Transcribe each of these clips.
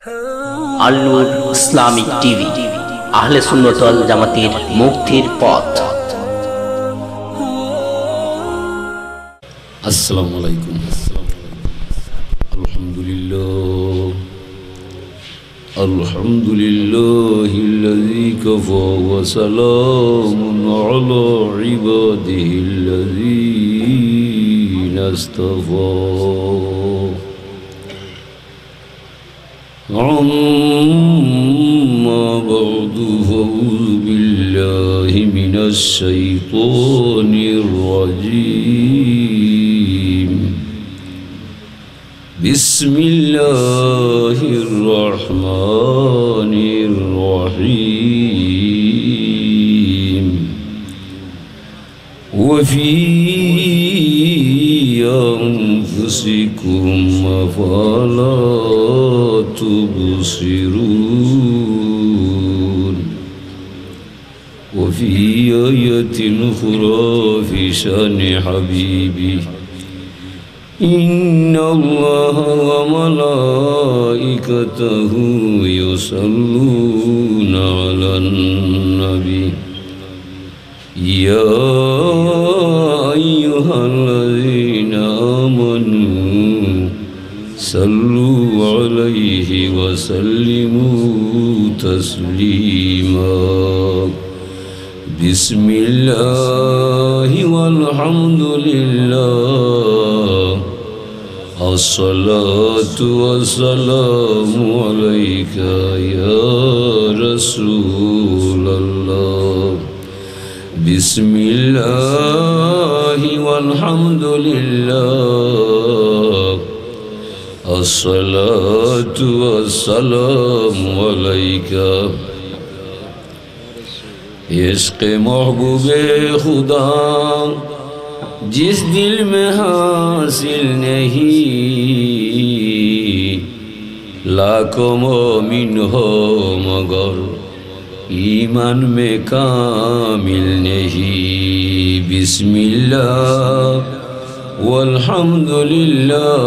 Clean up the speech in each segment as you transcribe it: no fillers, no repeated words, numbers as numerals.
আল নূর Islamic TV, আহলে সুন্নাত ওয়াল জামাতের মুক্তির পথ। আসসালামু আলাইকুম। আলহামদুলিল্লাহিল্লাযী কাফা ওয়া সালামুন আলা ইবাদিহিল্লাযীনা ইসতাফা। أما بعد فأعوذ بالله من الشيطان الرجيم. بسم الله الرحمن الرحيم. وفي أنفسكم أفلا تبصرون. وفي آية أخرى في شأن حبيبي إن الله وملائكته يصلون على النبي يا أيها الذين آمنوا صلوا عليه وسلموا تسليما. بسم الله والحمد لله الصلاة والسلام عليك يا رسول الله. بسم الله والحمد لله الصلاة والسلام عليك. इश्क़ महबूब खुदा जिस दिल में हासिल नहीं, लाखों मोमिन हो मगर ईमान में कामिल नहीं. बिस्मिल्लाह वल्हम्दुलिल्लाह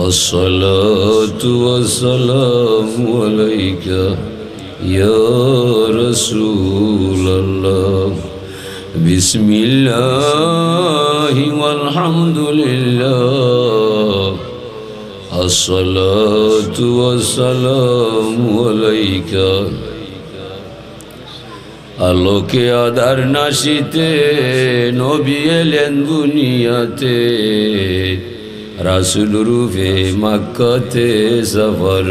अस्सलातु वस्सलामु अलैका या रसूल अल्लाह. बिस्मिल्लाहि वल्हम्दुलिल्लाह अस्सलातु वस्सलामु अलैका. আলোকে আধার নাশিতে নবী এলেন দুনিয়াতে, রাসূল রূপে মক্কাতে সফর.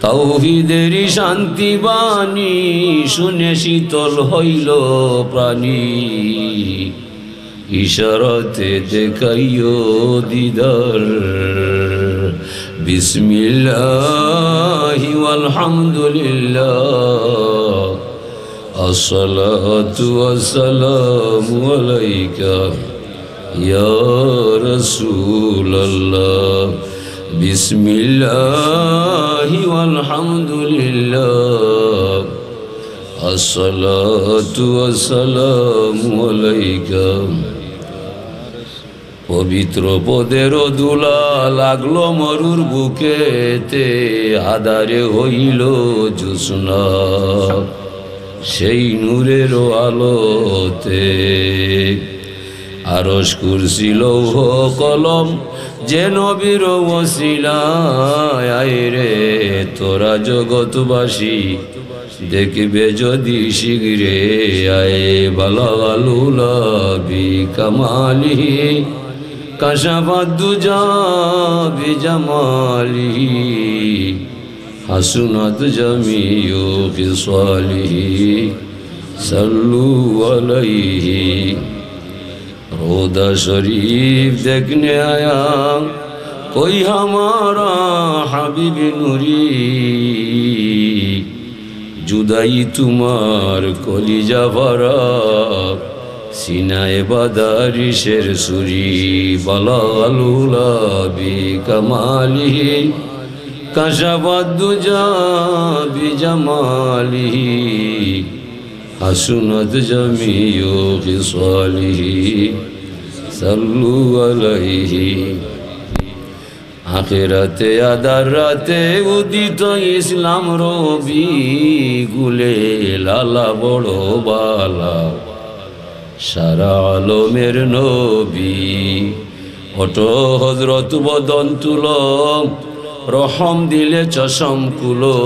তাওহীদেরই শান্তি বাণী শুনে শীতল হইল প্রাণী, ইশারাতে দেখাইও দিদার. বিসমিল্লাহি ওয়ালহামদুলিল্লাহ আসসালাতু ওয়াসসালামু আলাইকা ইয়া রাসূলাল্লাহ. বিসমিল্লাহি ওয়ালহামদুলিল্লাহ আসসালাতু ওয়াসসালামু আলাইকা. পবিত্র পদের দুলা লাগলো মরুর বুকেতে, আধারে হইল জোছনা সেই নূরের আলোতে. আরশ কুরসি লৌহ কলম যে নবীর ওসিলায়, আয় রে তোরা জগৎবাসী দেখবে যদি শিগরে আয়. বালাগালুলা বি কামালিহি কাশাফাদ দুজা বিজামালিহি হাসুনাত জামিউ খিসালিহি সাল্লু আলাইহি. रोदा शरीफ देखने आया कोई हमारा हबीब नूरी, जुदाई तुम्हार कलिजा भरा सीनाए बादारिशेर सुरी. बलालुला बि कमालिही काशाफाद दुजा बिजमालिही হাসুনাত জামিউ খিসালিহি সাল্লু আলাইহি. আখেরাতে আদার রাতে উদিত ইসলাম রবি গুলে লালা বড় বালা সারা আলমের নবী অটো হজরত বদন তুল রহম দিলে চশম কুলো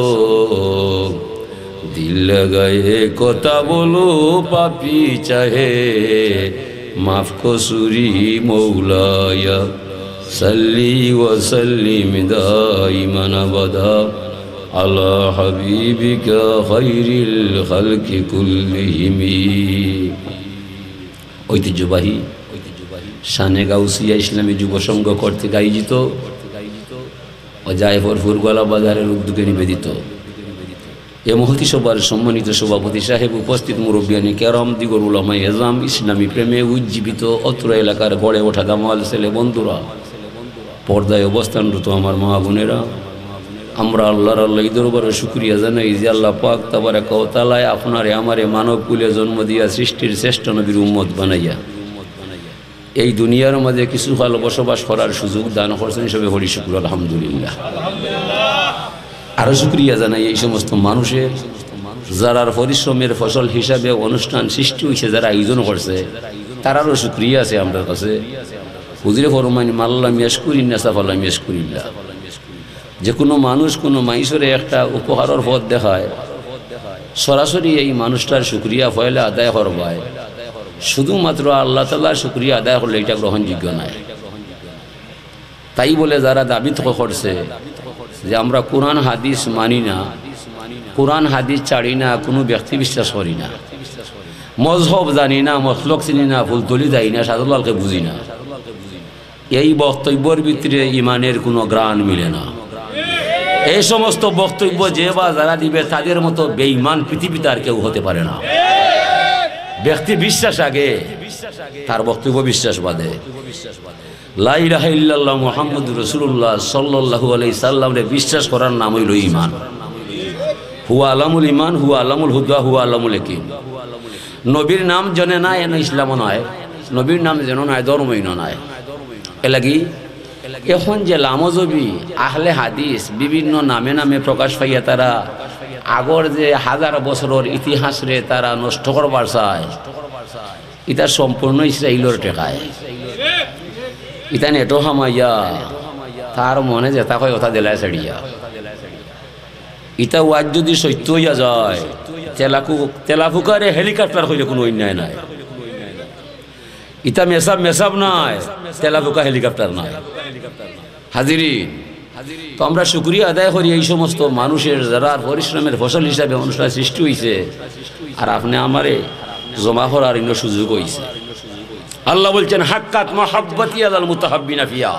দিল গায়ে কথা বলো পাপি চাহে মাফ কসুরি মৌলায়া সাল্লি ওয়াসাল্লিম দাইমান আবাদা আলা হাবিবিকা খায়রিল খালকি কুল্লিহিম। ঐতিহ্যবাহী শানে গাউসিয়া ইসলামী যুব সংঘ কর্তৃক আয়োজিত অজায়ফরপুর গলা বাজারের উদ্যোগে নিবেদিত এ মহতি সভার সম্মানিত সভাপতি সাহেব, উপস্থিত মুরব্বিয়ানি কেরাম, দিগর উলামায়ে এজাম, ইসলামী প্রেমে উজ্জীবিত অত্র এলাকার গড়ে ওঠা দামাল ছেলে বন্ধুরা, পর্দায় অবস্থানরত আমার মা বোনেরা, আমরা আল্লাহর এই দরবারে শুকরিয়া জানাই যে আল্লাহ পাক তাবারাকা ওয়া তাআলা আপনারে আমারে মানব কুলে জন্ম দিয়া সৃষ্টির শ্রেষ্ঠ নবীর উম্মত বানাইয়া এই দুনিয়ার মাঝে কিছু কাল বসবাস করার সুযোগ দান করছেন, হিসেবে হরি শুকর আলহামদুলিল্লাহ। আরও শুকরিয়া জানাই এই সমস্ত মানুষের যারার পরিশ্রমের ফসল হিসাবে অনুষ্ঠান সৃষ্টি হয়েছে, যারা আয়োজন করছে তারারও শুকরিয়া আছে আমার কাছে। হুজুরে ফরমাইন মাল্লাম ইয়াশকুরিন সাফাল্লাম ইয়াশকুরিল্লাহ। যে কোনো মানুষ কোনো মাইসরে একটা উপহারের পথ দেখায়, সরাসরি এই মানুষটার শুকরিয়া ফয়লা আদায় করবায়, শুধুমাত্র আল্লাহ তাআলার শুকরিয়া আদায় করলে এটা গ্রহণযোগ্য নয়। তাই বলে যারা দাবি করছে যে আমরা কোরআন হাদিস মানি না, কোরআন হাদিস ছাড়ি না, কোনো ব্যক্তি বিশ্বাস করি না, মজহব জানি না, মসলক চিনি না, ফুলতলি যাই না, সাদুল্লাহকে বুঝি না, এই বক্তব্যের ভিতরে ইমানের কোনো গ্রাণ মিলে না। এই সমস্ত বক্তব্য যে বা যারা দিবে তাদের মতো বেঈমান পৃথিবীতে আর কেউ হতে পারে না। ব্যক্তি বিশ্বাস আগে, তার বক্তব্য বিশ্বাস বাদে। লা ইলাহা ইল্লাল্লাহ মুহাম্মাদুর রাসূলুল্লাহ সাল্লাল্লাহু আলাইহি সাল্লামরে বিশ্বাস করার নাম হইল ঈমান। হুয়া আলামুল ঈমান, হুয়া আলামুল হুদা, হুয়া আলামুল ইয়াকিন। নবীর নাম জনে না এন ইসলাম নয়, নবীর নাম যেন নয় ধর্মই নয়। এলাগি এখন যে লামজবি আহলে হাদিস বিভিন্ন নামে নামে প্রকাশ পাইয়া তারা আগর যে হাজার বছরের ইতিহাস রে তারা নষ্ট করবার চায়, ইটা সম্পূর্ণ ইসরাইলের টেকায়। ইটা নেটো হামাইয়া তার মনে যেটা কয় কথা দিলায় ছাড়িয়া। ইটা ওয়াজ যদি সত্য হইয়া যায়, তেলাফুকারে হেলিকপ্টার হইলে কোনো অন্যায় নাই। ইটা মেসাব নাই, তেলাফুকা হেলিকপ্টার নাই। হাজিরিন, তো আমরা শুকরিয়া আদায় করি এই সমস্ত মানুষের যারা পরিশ্রমের ফসল হিসাবে অনুষ্ঠান সৃষ্টি হয়েছে, আর আপনি আমারে জমা করার ইন্ন সুযোগ হয়েছে। আল্লাহ বলছেন হাক্কাত মুহাব্বতি আলাল মুতাহাব্বিনা ফিয়া।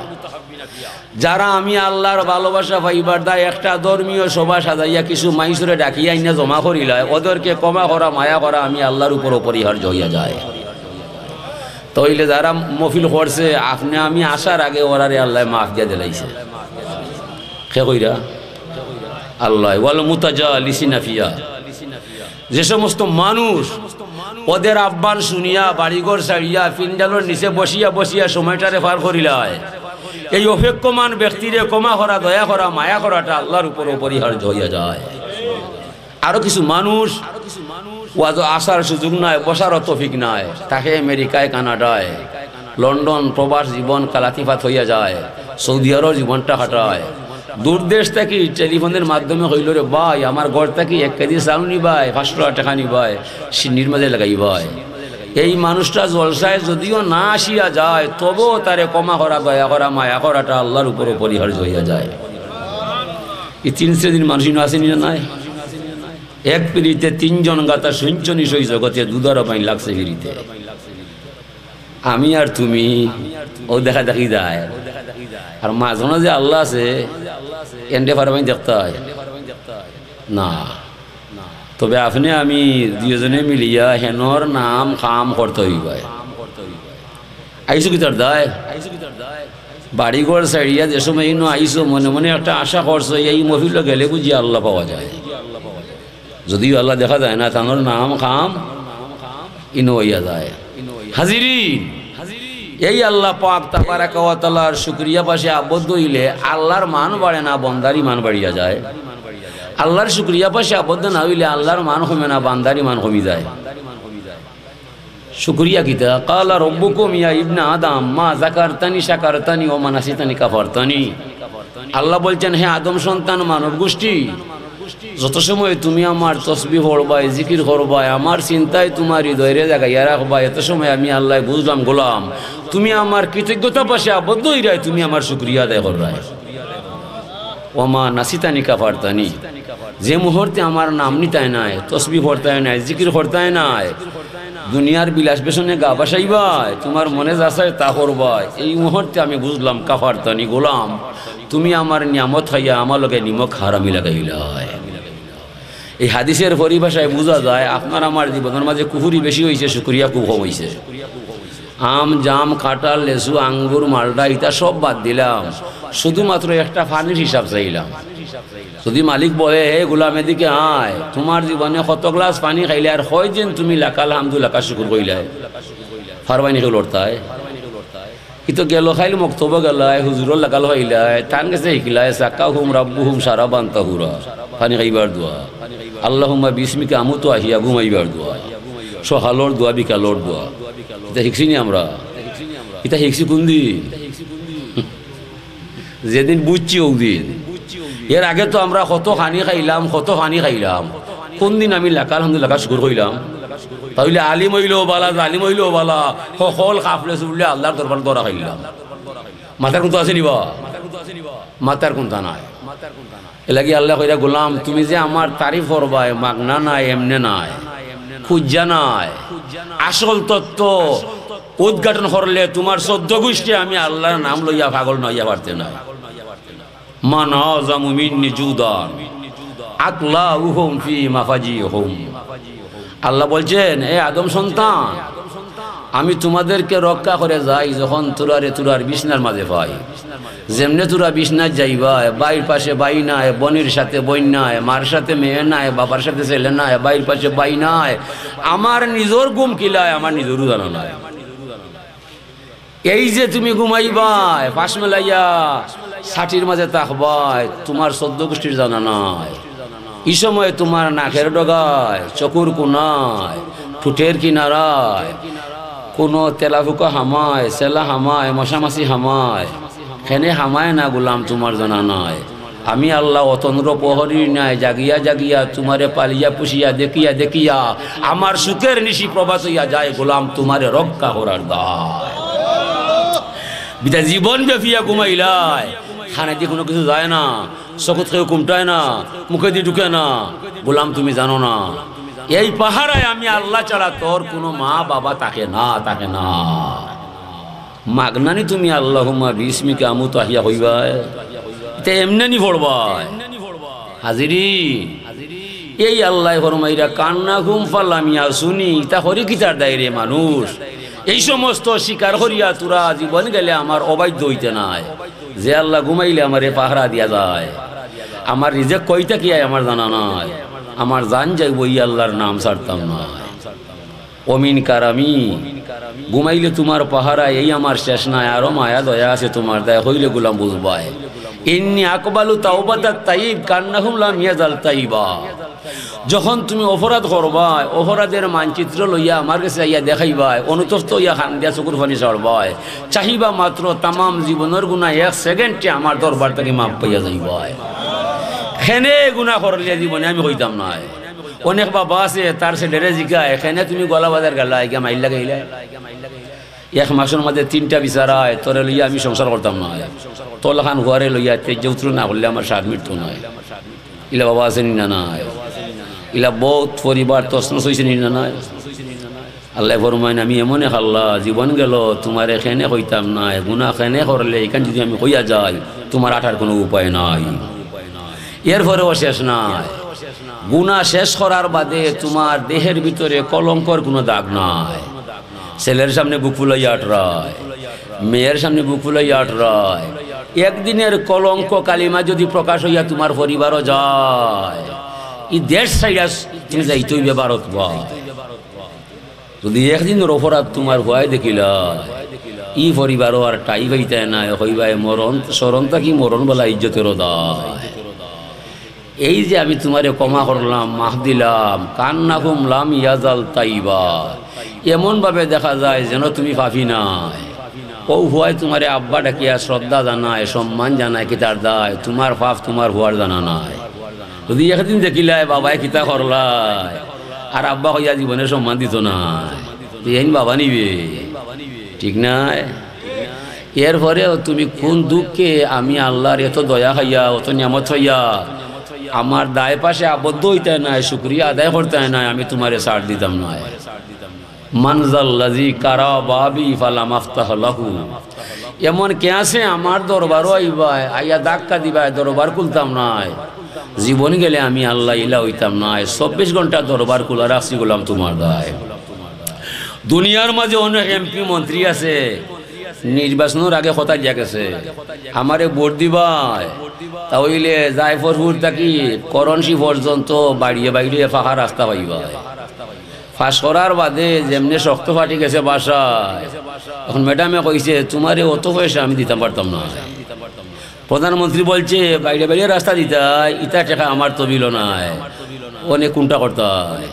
যারা আমি আল্লাহর ভালোবাসা পাইবার দায় একটা ধর্মীয় সভা সাজাইয়া কিছু মাইসুরে ডাকিয়া ইনা জমা করিলায়, ওদেরকে ক্ষমা করা মায়া করা আমি আল্লাহর উপর অপরিহার্য হইয়া যায়। তইলে যারা মফিল করছে আপনি আমি আসার আগে ওরারে আল্লাহ মাফ দিয়া দিলাইছে। খে কইরা আল্লাহ ওয়াল মুতাজালিসিনা ফিয়া। যে সমস্ত মানুষ ওদের আহ্বান শুনিয়া বাড়িঘর ছাড়িয়া পিন্ডালোর নিচে বসিয়া বসিয়া সময়টারে পার করিলায়, এই অপেক্ষমান ব্যক্তিরে ক্ষমা করা, দয়া করা, মায়া করাটা আল্লাহর উপর অপরিহার্য হইয়া যায়। আরো কিছু মানুষ ওয়াজ আসার সুযোগ নাই, বসার তৌফিক নাই, তাকে আমেরিকায়, কানাডায়, লন্ডন প্রবাস জীবন কালাতিফাত হইয়া যায়, সৌদি আরব জীবনটা হাঁটায়। দূর দেশ থেকে টেলিফোনের মাধ্যমে হইল রে ভাই আমার ঘর থেকে 1 কেজি চাল নিবাই, 500 টাকা নিবাই, সিন্নির মাঝে লাগাইবাই। এই মানুষটা জলসায় যদিও না আসিয়া যায়, তবুও তারে ক্ষমা করা, দয়া করা, মায়া করাটা আল্লাহর উপর পরিহার্য হইয়া যায়। এই 3 শ্রেণীর মানুষ আসেনি না নাই? এক পিড়িতে 3 জন গাতা শুনছনি সই জগতে দুধার পাই লাগছে ফিরিতে। আমি আর তুমি ও দেখা দেখি যায়, আর মাঝখানে যে আল্লাহ আছে এন্ডে ফারমাই দেখতে হয় না। তবে আপনি আমি দুজনে মিলিয়া হেনর নাম কাম করতে হইবে। আইসো কি তার দায় বাড়িঘর ছাড়িয়া যে সময় ইনো আইসো, মনে মনে একটা আশা করছো এই মহিল গেলে বুঝি আল্লাহ পাওয়া যায়। যদিও আল্লাহ দেখা যায় না, তানোর নাম কাম ইনো হইয়া যায়। হাজিরিন, এই আল্লাহ পাক তাবারাকা ওয়া তাআলার শুকরিয়া পাশে আবদ্ধ হইলে আল্লাহর মান বাড়ে না, বন্দারি মান বাড়িয়া যায়। আল্লাহর শুকরিয়া পাশে আবদ্ধ না হইলে আল্লাহর মান কমে না, বান্দারি মান কমে যায়। শুকরিয়া কিতা কালা রব্বুকুম ইয়া ইবনা আদম মা যাকারতানি শাকারতানি ওয়া মা নাসিতানি কাফারতানি। আল্লাহ বলছেন, হে আদম সন্তান মানব গোষ্ঠী, যত সময় তুমি আমার তসবিহ পড়বাই, জিকির করবাই, আমার চিন্তায় তোমার হৃদয়ের জায়গায় রাখবা, এত সময় আমি আল্লাহ বুঝলাম গোলাম তুমি আমার কৃতজ্ঞতা পাশে আবদ্ধ হইরাই, তুমি আমার শুকরিয়া আদায় করবাই। ওয়া মা নাসিতানি কাফারতানি, যে মুহূর্তে আমার নাম নিতায় নাই, তসবিহ পড়তায় নাই, জিকির করতায় নাই, দুনিয়ার বিলাস বেসনে গা বাসাইবাই, তোমার মনে যাচাই তা করবাই, এই মুহূর্তে আমি বুঝলাম কাফারতানি গোলাম তুমি আমার নিয়ামত হইয়া আমার লগে নিমক হারামি লাগাইলাই। এই হাদিসের পরিভাষায় বোঝা যায় আপনার আমার জীবনের মাঝে কুহুরি বেশি হয়েছে, শুকরিয়া খুব কম হয়েছে। আম জাম কাঁঠাল লেসু আঙ্গুর মালটা ইটা সব বাদ দিলাম, শুধুমাত্র একটা পানির হিসাব চাইলাম। যদি মালিক বলে হে গোলাম এদিকে আয়, তোমার জীবনে কত গ্লাস পানি খাইলে আর হয় যেন তুমি লাকা আলহামদুলিল্লাহ কা শুকুর কইলাই ফারবাইনি কেউ লড়তায় কিন্তু গেল খাইলে মক্তব্য গেলাই হুজুর লাগাল হইলাই টান গেছে শিখিলাই চাক্কা হুম রাব্বু হুম সারা বান্তা হুরা পানি খাইবার দোয়া আল্লাহুম্মা বিসমিকা আমুতু আহিয়া ঘুমাইবার দোয়া সহালর দোয়া বিকালর দোয়া এটা শিখছি নি আমরা? এটা শিখছি কোন দিন? যেদিন বুঝছি ওদিন। এর আগে তো আমরা কত হানি খাইলাম, কোন দিন আমি লাকা আলহামদুলিল্লাহ শুকুর কইলাম? তাহলে আলিম হইলেও বালা, জালিম হইলেও বালা, সকল কাফলে চুবলে আল্লাহর দরবার দরা খাইলাম। মাথার কোনটা আছে নিবা? মাথার কোনটা নাই। এলাকি আল্লাহ কইরা গোলাম তুমি যে আমার তারিফ করবাই, মাগনা নাই, এমনে নাই, খুঁজা নাই, আসল তত্ত্ব উদ্ঘাটন করলে তোমার 14 গোষ্ঠী আমি আল্লাহর নাম লইয়া পাগল নইয়া পারতে না। মান আযামু মিন্নি জুদান আকলাউহুম ফি মাফাজিহুম। আল্লাহ বলছেন এ আদম সন্তান আমি তোমাদেরকে রক্ষা করে যাই যখন তুরার বিছনার মাঝে পাই। যেমনে তোরা বিছনায় যাইবা, বাইর পাশে বাই নাই, বনির সাথে বই নাই, মার সাথে মেয়ে নাই, বাবার সাথে ছেলে নাই, বাইর পাশে বাই নাই, আমার নিজের ঘুম কিলায় আমার নিজেরও জানা নাই। এই যে তুমি ঘুমাইবাই পাশ মেলাইয়া ছাটির মাঝে তাকবাই, তোমার 14 গোষ্ঠীর জানা নাই। এই সময় তোমার নাকের ডগায়, চকুর কোনায়, ঠুটের কিনারায় কোনো তেলাফুকা হামায়, সেলা হামায়, মশামাছি হামায়, হেনে হামায় না গোলাম তোমার জানা নাই। আমি আল্লাহ অতন্দ্র প্রহরীর নাই জাগিয়া জাগিয়া তোমারে পালিয়া পুষিয়া দেখিয়া দেখিয়া আমার সুখের নিশি প্রভাত হইয়া যায় গোলাম তোমারে রক্ষা করার দায়। বিদা জীবন ব্যাপিয়া ঘুমাইলাই, খানে দিয়ে কোনো কিছু যায় না, চকুত কেউ কুমটায় না, মুখে দিয়ে ঢুকে না, গোলাম তুমি জানো না এই পাহারায় আমি আল্লাহ ছাড়া তোর কোনো মা বাবা তাকে না মাগনানি তুমি আল্লাহুম্মা বিসমিকা আমুতু আহিয়া হইবাই, এটা এমনি পড়বাই। হাজিরি এই আল্লাহ ফরমাইরা কান্না ঘুম ফালামিয়া শুনি ইতা হরি কিতার দায়রে মানুষ এই সমস্ত স্বীকার করিয়া তোরা জীবন গেলে আমার অবাধ্য হইতে নাই। যে আল্লাহ ঘুমাইলে আমার এ পাহারা দিয়া যায়, আমার রিজেক কইটা কি আমার জানা নাই, আমার জান যাইব এই আল্লাহর নাম ছাড়তাম না। অমিন কারামি ঘুমাইলে তোমার পাহারা এই আমার শেষ নাই, আরো মায়া দয়া আছে তোমার, দয়া হইলে গোলাম বুঝবাই। ইন্নী আকবালু তাওবাতাত তাইব কান্নাহুম লাম ইয়াজাল তাইবা। যখন তুমি অপরাধ করবাই, অপরাধের মানচিত্র লইয়া আমার কাছে আইয়া দেখাইবাই, অনুতপ্ত হইয়া খান দিয়া চকুর পানি চড়বাই, চাহিবা মাত্র তামাম জীবনের গুণা 1 সেকেন্ডে আমার দরবার থেকে মাপ পাইয়া যাইবাই। খেনে গুণা করলে জীবনে আমি হইতাম নাই। অনেক বাবা আছে তার সে ডেরে জিগায় এখানে তুমি গলা বাজার গেলা গিয়া মাইল লাগাইলা, 1 মাসের মধ্যে 3টা বিচারায় তোরে লইয়া আমি সংসার করতাম না, তোলাখান ঘরে লইয়া তেজ উত্তর না করলে আমার স্বাদ মৃত্যু নয়। ইলা বাবা আছে নি না নাই? ইলা বহুত পরিবার তসনস হয়েছে নি না নাই? আল্লাহ ফরমাইন আমি এমন এক আল্লাহ জীবন গেল তোমার এখানে হইতাম নাই, গুণা এখানে করলে এখানে যদি আমি হইয়া যাই তোমার আঠার কোনো উপায় নাই। এরপরেও শেষ নাই, গুণা শেষ করার বাদে তোমার দেহের ভিতরে কলঙ্কর কোনো দাগ নাই। ছেলের সামনে বুক ফুলাইয়া আটরায়, মেয়ের সামনে বুক ফুলাইয়া আটরায়, একদিনের কলঙ্ক কালিমা যদি প্রকাশ হইয়া তোমার পরিবারও যায়, এই দেশ সাইডা তুমি যাইতেই ভারত ভাই। যদি একদিনের অপরাধ তোমার ভয় দেখিলা ই পরিবারও আর টাই ভাইতে নাই হইবাই মরণ স্মরণটা কি মরণ বলা ইজ্জতের দায়। এই যে আমি তোমারে ক্ষমা করলাম মাফ দিলাম কান্না ঘুমলাম ইয়াজাল তাইবা, এমনভাবে দেখা যায় যেন তুমি পাপি নাই। ও হুয়ায় তোমারে আব্বা ডাকিয়া শ্রদ্ধা জানায় সম্মান জানায় কিতার দায়, তোমার পাপ তোমার হুয়ার জানা নাই। যদি একদিন দেখিলাই বাবাই কিতা করলাই আর আব্বা হইয়া জীবনে সম্মান দিত নাই, এই বাবা নিবে ঠিক নাই। এরপরেও তুমি কোন দুঃখে আমি আল্লাহর এত দয়া হইয়া অত নিয়ামত হইয়া আমার দায় পাশে আবদ্ধ হইতে নাই, শুকরিয়া আদায় করতে নাই, আমি তোমারে ছাড় দিতাম না। মানজাল্লাজি কারা বাবি ফালাম আফতাহ লাহু, এমন কে আছে আমার দরবারও আইবাই আইয়া ধাক্কা দিবাই দরবার খুলতাম নাই, জীবন গেলে আমি আল্লাহ ইলা হইতাম নাই। 24 ঘন্টা দরবার খোলা রাখছি গোলাম তোমার দায়। দুনিয়ার মাঝে অনেক এমপি মন্ত্রী আছে নির্বাচনের আগে কথা দিয়া গেছে আমারে ভোট দিবাই, তাহলে জায়ফরপুর থাকি করণসি পর্যন্ত বাড়িয়ে বাড়িয়ে ফাঁকা রাস্তা পাইবাই। ফাঁস করার বাদে যেমনি শক্ত ফাটি গেছে বাসায়, এখন ম্যাডামে কইছে তোমারে অত পয়সা আমি দিতে পারতাম না। প্রধানমন্ত্রী বলছে বাইরে বাইরে রাস্তা দিতাই, ইটা টাকা আমার তবিল নাই, অনেক কোনটা করতাই।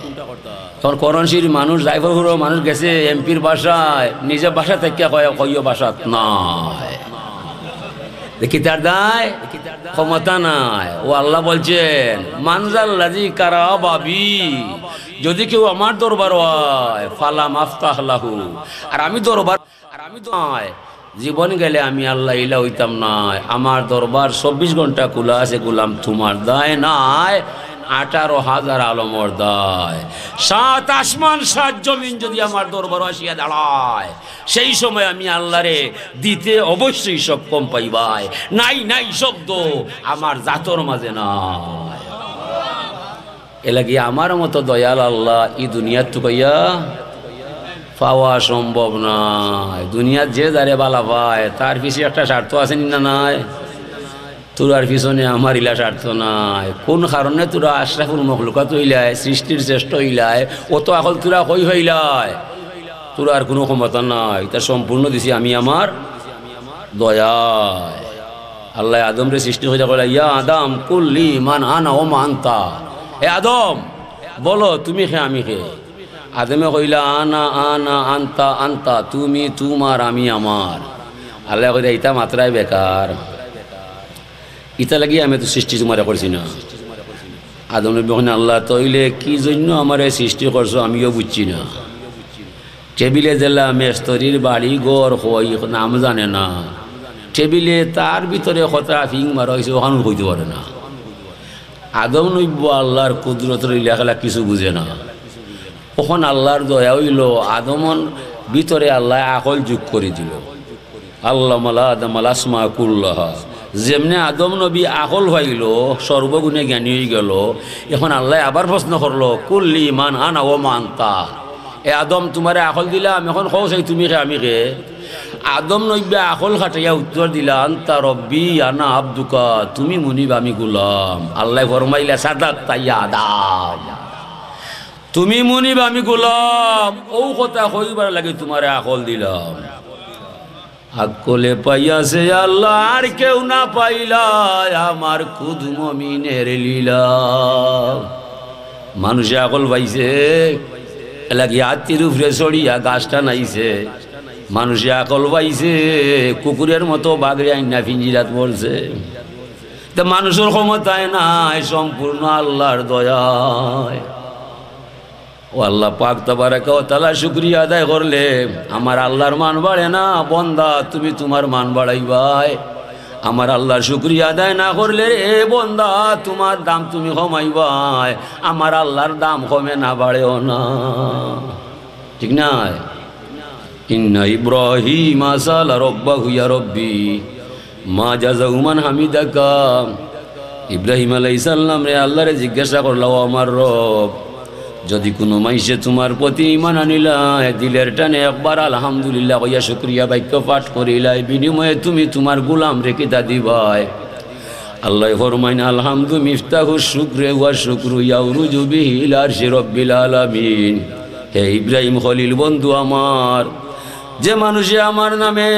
তখন করণশির মানুষ জায়ফরপুর মানুষ গেছে এমপির বাসায়, নিজের বাসা থেকে কইও বাসা নাই, দেখি তার দায় ক্ষমতা নাই। ও আল্লাহ বলছেন মানজাল্লাজি কারা বাবি, যদি কেউ আমার দরবার হয় ফালাম আফতাহ লাহু, আর আমি দরবার জীবন গেলে আমি আল্লাহ ইলা হইতাম নাই। আমার দরবার 24 ঘন্টা খোলা আছে গোলাম তোমার দায় নাই, 18,000 আলমর দায়। 7 আসমান 7 জমিন যদি আমার দরবার আসিয়া দাঁড়ায়, সেই সময় আমি আল্লাহরে দিতে অবশ্যই সক্ষম পাইবাই। নাই নাই শব্দ আমার জাতর মাঝে নাই। এলাকি আমার মতো দয়াল আল্লাহ এই দুনিয়ার তো কইয়া পাওয়া সম্ভব নয়। দুনিয়ার যে যারে বালা পায় তার পিছিয়ে একটা স্বার্থ আছে না নাই? তোরার পিছনে আমার ইলা স্বার্থ নাই। কোন কারণে তোরা আশরাফুল মখলুকাত হইলাই, সৃষ্টির শ্রেষ্ঠ হইলাই, অত আকল তোরা কই হইলাই? তোর আর কোনো ক্ষমতা নাই, তা সম্পূর্ণ দিছি আমি আমার দয়ায়। আল্লাহ আদমরে সৃষ্টি হয়ে যাবে, ইয়া আদম কুল্লি মান আনা ও মানতা, এ আদম বলো তুমি খে আমি খে। আদমে কইলা আনা আনা আন্তা আন্তা, তুমি তোমার আমি আমার। আল্লাহ কইলা ইটা মাত্রায় বেকার, ইটা লাগি আমি তো সৃষ্টি তোমারে করছি না। আদম নবী বলেন আল্লাহ তইলে কি জন্য আমার সৃষ্টি করছো আমিও বুঝছি না। টেবিলে জেলা মেস্তরির বাড়ি ঘর হই নাম জানে না, টেবিলে তার ভিতরে কতটা ফিং মারা হয়েছে ওখানে হইতে পারে না। আদম নব্য আল্লাহর কুদরতের লেখালা কিছু বুঝে না। তখন আল্লাহর দয়া হইল, আদমন ভিতরে আল্লাহ আকল যোগ করে দিল। আল্লাহ মালা আদম আল আসমা কুল্লাহা, যেমনি আদম নবী আকল হইল সর্বগুণে জ্ঞানী হয়ে গেল। এখন আল্লাহ আবার প্রশ্ন করলো কুল্লি মান আনা ও মানতা, এ আদম তোমারে আকল দিলাম, এখন কও চাই তুমি খে আমি খে। আদম নব্য আকল খাটাইয়া উত্তর দিলা আন্তা রব্বি আনা আব্দুকা, তুমি মুনিব আমি গুলাম। আল্লাহ ফরমাইলা সাদাক তাইয়া আদাম, তুমি মুনিব আমি গোলাম। ও কথা কইবার লাগে তোমারে আকল দিলাম। আকলে পাইয়াছে আল্লাহ আর কেউ না পাইলা, আমার খুদ মমিনের লীলা। মানুষে আকল পাইছে এলাকি হাতির উপরে চড়িয়া গাছটা নাইছে। মানুষে আকল পাইছে কুকুরের মতো বাগড়ে আইনা ফিঞ্জিরাত পড়ছে। তা মানুষের ক্ষমতায় নাই, সম্পূর্ণ আল্লাহর দয়ায়। ও আল্লাহ পাক তাবারাকা ওয়া তাআলা শুকরিয়া আদায় করলে আমার আল্লাহর মান বাড়ে না। বন্দা তুমি তোমার মান বাড়াইবাই, আমার আল্লাহর শুকরিয়া আদায় না করলে এ বন্দা তোমার দাম তুমি কমাইবাই, আমার আল্লাহর দাম কমে না বাড়েও না, ঠিক না? ইন্না ইব্রাহিম আসালা রব্বাহু ইয়া রব্বি মা জাযাউ মান হামিদাকা। ইব্রাহিম আলাইহিস সালাম রে আল্লাহরে জিজ্ঞাসা করলো, আমার রব যদি কোনো মাইসে তোমার প্রতি ইমান আনিলাই, দিলের টানে একবার আলহামদুলিল্লাহ কইয়া শুকরিয়া বাক্য পাঠ করিলাই, বিনিময়ে তুমি তোমার গোলাম রেখে তা দিবাই। আল্লাহ ফরমাইন আলহামদু মিফতাহু শুকরে ওয়া শুকরু ইয়াউরুজু বিহিল আরশি রব্বিল আলামিন। হে ইব্রাহিম খলিল বন্ধু আমার, যে মানুষে আমার নামে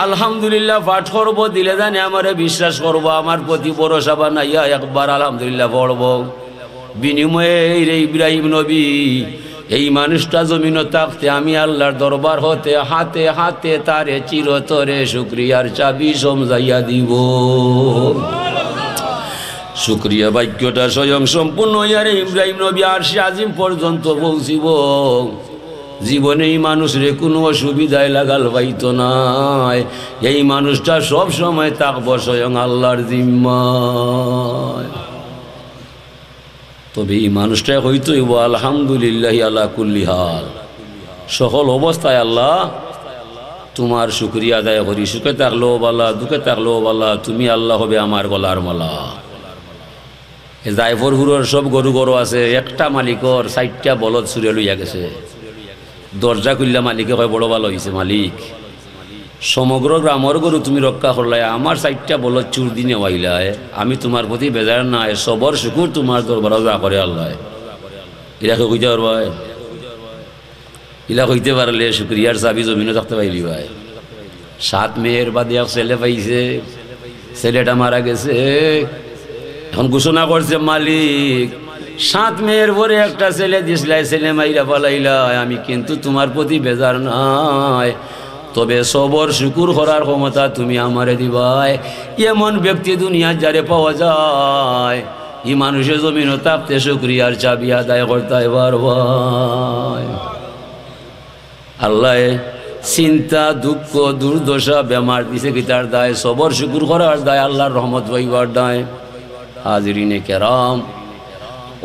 আলহামদুলিল্লাহ পাঠ করব দিলে জানে আমারে বিশ্বাস করব, আমার প্রতি ভরসা বানাইয়া একবার আলহামদুলিল্লাহ পড়ব, বিনিময়ে এই রে ইব্রাহিম নবী এই মানুষটা জমিনে থাকতে আমি আল্লাহর দরবার হতে হাতে হাতে তারে চিরতরে শুকরিয়ার চাবি সমঝাইয়া দিব। শুকরিয়া বাক্যটা স্বয়ং সম্পূর্ণ হইয়া রে ইব্রাহিম নবী আরশে আজিম পর্যন্ত পৌঁছিব। জীবনে এই মানুষরে কোনো অসুবিধায় লাগাল পাইতো নাই, এই মানুষটা সব সময় থাকব স্বয়ং আল্লাহর জিম্মায়। তবে এই মানুষটা হইতই আলহামদুলিল্লাহ আলা কুল্লি হাল, সকল অবস্থায় আল্লাহ তোমার শুকরিয়া আদায় করি, সুখে থাকলেও বালা দুঃখে থাকলেও বালা, তুমি আল্লাহ হবে আমার গলার মালা। জায়ফর হুরোর সব গরু গরু আছে, একটা মালিকর 4টা বলদ চুরে লইয়া গেছে, দরজা খুললা মালিকে কয় বড় ভালো হয়েছে মালিক, সমগ্র গ্রামের গরু তুমি রক্ষা করলাই, আমার 4টা বলদ চুর দিনে ওয়াইলায়, আমি তোমার প্রতি বেজার নাই, সবর শুকুর তোমার দরবার যা করে আল্লাহ। ইলাকে কইতে পারবা, ইলা কইতে পারলে শুক্রিয়ার চাবি জমিনে থাকতে পাইলি ভাই। 7 মেয়ের বাদে এক ছেলে পাইছে, ছেলেটা মারা গেছে, এখন ঘোষণা করছে মালিক 7 মেয়ের পরে একটা ছেলে দিসলাই, ছেলে মাইরা পালাইলাই, আমি কিন্তু তোমার প্রতি বেজার নাই, তবে সবর শুকুর করার ক্ষমতা তুমি আমারে দিবাই। এমন ব্যক্তি দুনিয়া যারে পাওয়া যায়, এই মানুষের জমিনও থাকতে শুকরিয়ার চাবি আদায় করতে পারবাই। আল্লাহ চিন্তা দুঃখ দুর্দশা বেমার দিছে গীতার দায়, সবর শুকুর করার দায়, আল্লাহর রহমত পাইবার দায়। হাজিরিনে কেরাম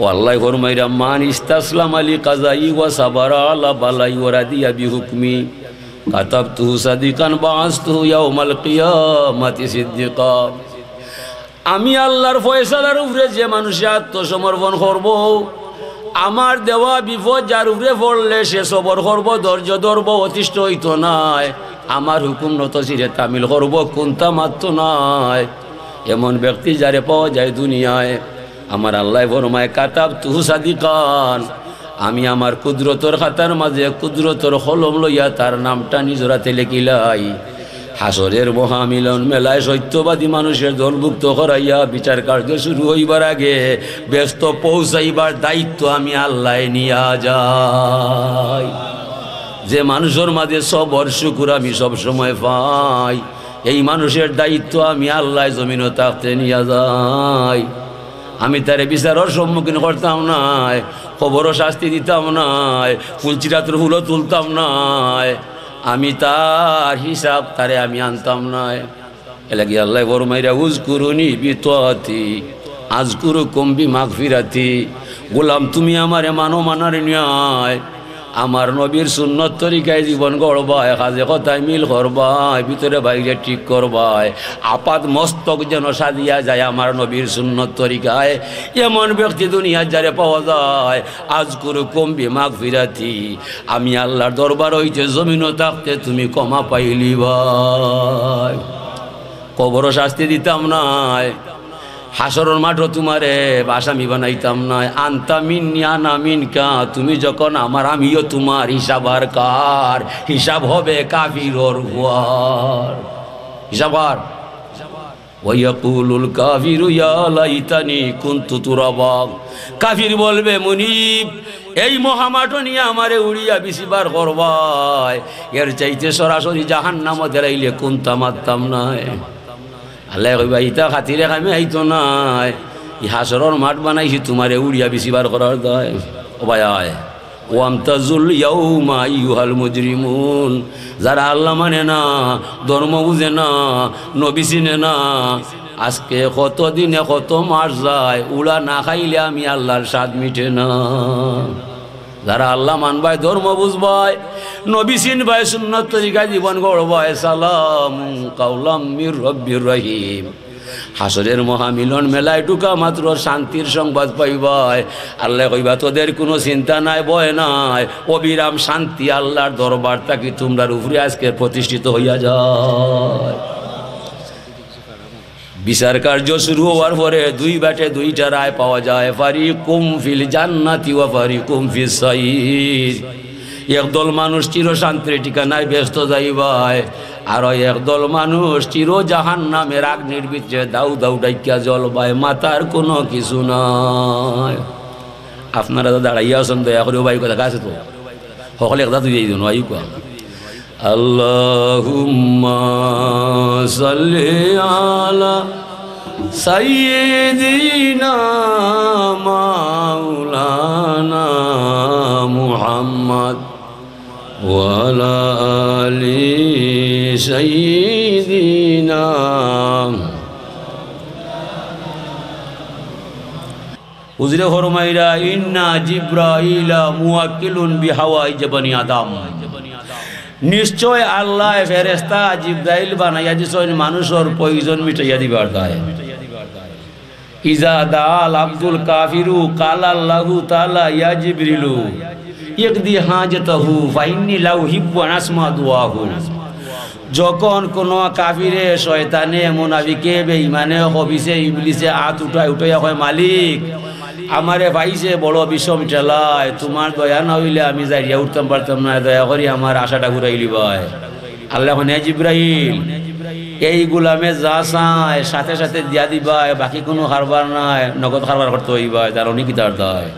ও আল্লাহ ফরমাইরা মান ইস্তাসলাম আলী কাজাই ওয়া সাবারা আলা বালাই ওয়া রাদিয়া বিহুকমি কাতাবতুহু সাদিকান বাআসতুহু ইয়াউমাল কিয়ামাতি সিদ্দিকা। আমি আল্লাহর ফয়সালার উপরে যে মানুষ আত্মসমর্পণ করব, আমার দেওয়া বিপদ যার উপরে পড়লে সে সবর করব, ধৈর্য ধরব, অতিষ্ঠ হইতো নাই, আমার হুকুম নত চিরে তামিল করব, কোনটা মাত্র নাই, এমন ব্যক্তি যারে পাওয়া যায় দুনিয়ায়। আমার আল্লাহ ফরমায় কাতাবতুহু সাদিকান, আমি আমার কুদরতর খাতার মাঝে কুদরতর কলম লইয়া তার নামটা নিজের হাতে লিখিলাই। হাসরের মহামিলন মেলায় সত্যবাদী মানুষের দলভুক্ত করাইয়া বিচার কার্য শুরু হইবার আগে ব্যস্ত পৌঁছাইবার দায়িত্ব আমি আল্লাহ নিয়া যাই। যে মানুষের মাঝে সবর শুকুর আমি সব সময় পাই, এই মানুষের দায়িত্ব আমি আল্লাহ জমিনে থাকতে নিয়ে যাই। আমি তারে বিচারের সম্মুখীন করতাম নাই, খবরও শাস্তি দিতাম নাই, ফুলচিরাত্র ফুলও তুলতাম নাই, আমি তার হিসাব তারে আমি আনতাম নাই। এলাকি আল্লাহ ফরমাইরা উযকুরুনি বিতাআতি আযকুরুকুম বিমাগফিরাতি। গোলাম তুমি আমারে মানো মানার ন্যায়, আমার নবীর সুন্নত তরিকায় জীবন গড়বায়, কাজে কথায় মিল করবায়, ভিতরে বাইরে ঠিক করবায়, আপাত মস্তক যেন সাজিয়া যায় আমার নবীর সুন্নত তরিকায়। এমন ব্যক্তি দুনিয়া যারে পাওয়া যায়, আযকুরুকুম বিমাগফিরাতি, আমি আল্লাহর দরবার হইতে জমিনও থাকতে তুমি ক্ষমা পাইলি ভাই। কবরও শাস্তি দিতাম নাই, হাসরের মাঠও তোমারে আসামি বানাইতাম নাই। আনতা মিন্নি আনা মিনকা, তুমি যখন আমার আমিও তোমার, হিসাব আর কার? হিসাব হবে কাফিরর হুয়ার। হিসাব আর ওয়ায়াকুলুল কাফিরু ইয়া লাইতানি কুনতু তুরাবা। কাফির বলবে মুনিব এই মহামাঠ নিয়ে আমারে উড়িয়া বিশিবার করবায়, এর চাইতে সরাসরি জাহান্নামে দেরাইলে কোনটা মারতাম নাই। আল্লাহ কইবা ইতা খাতিরে কামে আইতো নাই, ই হাসরের মাঠ বানাইছি তোমারে উড়িয়া বিশিবার করার দায়। ও ভাই আয় ওয়ামতাজুল ইয়াউমা আইয়ুহাল মুজরিমুন, যারা আল্লাহ মানে না, ধর্ম বুঝে না, নবী চিনে না, আজকে কত দিনে কত মাস যায়, উড়া না খাইলে আমি আল্লাহর স্বাদ মিটে না। যারা আল্লাহ মানবায়, ধর্ম বুঝবায়, নবী চিনবায়, সুন্নত তরিকায় জীবন গড়বায়, সালাম কাউলাম মির রব্বির রহিম। হাসরের মহামিলন মেলায় ঢুকা মাত্র শান্তির সংবাদ পাইবায়। আল্লাহ কইবা তোদের কোনো চিন্তা নাই, ভয় নাই, অবিরাম শান্তি আল্লাহর দরবার থাকি তোমরার উপরে আজকে প্রতিষ্ঠিত হইয়া যায়। বিচার কার্য শুরু হওয়ার পরে দুই বাটে দুইটা রায় পাওয়া যায়, ফারিকুম ফিল জান্নাতি ওয়া ফারিকুম ফিস সাইর। একদল মানুষ চির শান্তির ঠিকানায় ব্যস্ত যাইবাই, আর একদল মানুষ চির জাহান্নামের আগ্নির ভিতরে দাউ দাউ ডাইকা জ্বলবায়, মাতার কোনো কিছু নাই। আপনারা তো দাঁড়াইয়া আছেন, দয়া করে ভাই কথা আছে তো সকলে কথা তুই যাই আই কোয়া আল্লাহুম্মা সাল্লি আলা সাইয়্যিদিনা মাওলানা মুহাম্মদ ওয়া আলা আলি সাইয়্যিদিনা। হুজুরে ফরমাইরা ইন্না জিব্রাইলা মুওয়াক্কিলুন বিহাওয়াইজ বনি আদম, নিশ্চয় আল্লাহ ফেরেশতা জিব্রাইল বানাইয়া দিছেন মানুষের প্রয়োজন মিটাইয়া দিবার দায়। ইজা দাল আব্দুল কাফিরু কালা আল্লাহু তাআলা ইয়া জিবরিলু ইকদি হাজাতাহু ফাইন্নি লাউ হিব্বু আন আসমা দুআহু। যখন কোন কাফিরে শয়তানে মুনাফিকে বেঈমানে খবিসে ইবলিসে হাত উঠাইয়া কয়, মালিক আমারে ভাইছে বড় বিষম ঠেলায়, তোমার দয়া না হইলে আমি যাইয়া উঠতাম পারতাম না, দয়া করি আমার আশাটা ঘুরাইলি ভাই। আল্লাহ হে জিব্রাইল, এই গুলামে যা চায় সাথে সাথে দিয়া দিবাই, বাকি কোনো কারবার নাই, নগদ কারবার করতে হইবাই, তার অনেক তার দায়।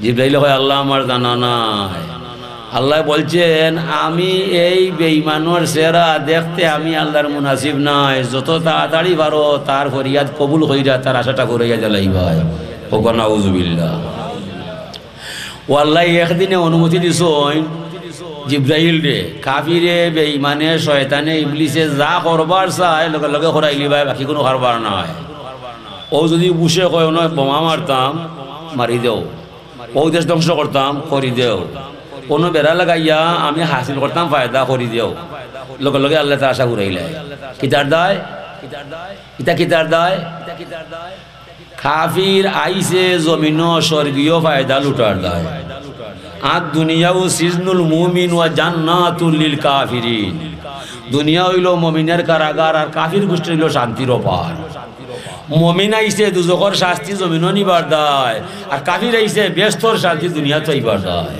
জিব্রাইল হয় আল্লাহ আমার জানা নাই। আল্লাহ বলছেন আমি এই বেঈমানের চেহারা দেখতে আমি আল্লাহর মুনাসিব নাই, যত তাড়াতাড়ি পারো তার ফরিয়াদ কবুল হইরা তার আশাটা করাইয়া জ্বালাইবাই। নাউযুবিল্লাহ। ও আল্লাহ একদিনে অনুমতি দিছেন জিব্রাইল রে, কাফিরে বেঈমানে শয়তানে ইবলিসে যা করবার চায় লগে লগে করাইলি ভাই, বাকি কোনো কারবার নাই। ও যদি বুঝে কয় নয় বোমা মারতাম মারি দেও, ও দেশ ধ্বংস করতাম করি দেও, কোনো বেড়া লাগাইয়া আমি হাসিল করতাম ফায়দা করি দেও, লগে লগে আল্লাহ তার আশা ঘুরাইলে। কিতার দায় কিতার দায় কাফির আইসে জমিন স্বর্গীয় ফায়দা লুটার দায়। আর দুনিয়াও সিজনুল মুমিন ওয়া জান্নাতুল লিল কাফিরিন, দুনিয়া হইল মুমিনের কারাগার আর কাফির গোষ্ঠী হইল শান্তির অপার। মুমিন আইসে দুজখর শাস্তি জমিনও নিবার দায়, আর কাফির আইসে ব্যস্তর শান্তি দুনিয়া তো ইবার দায়।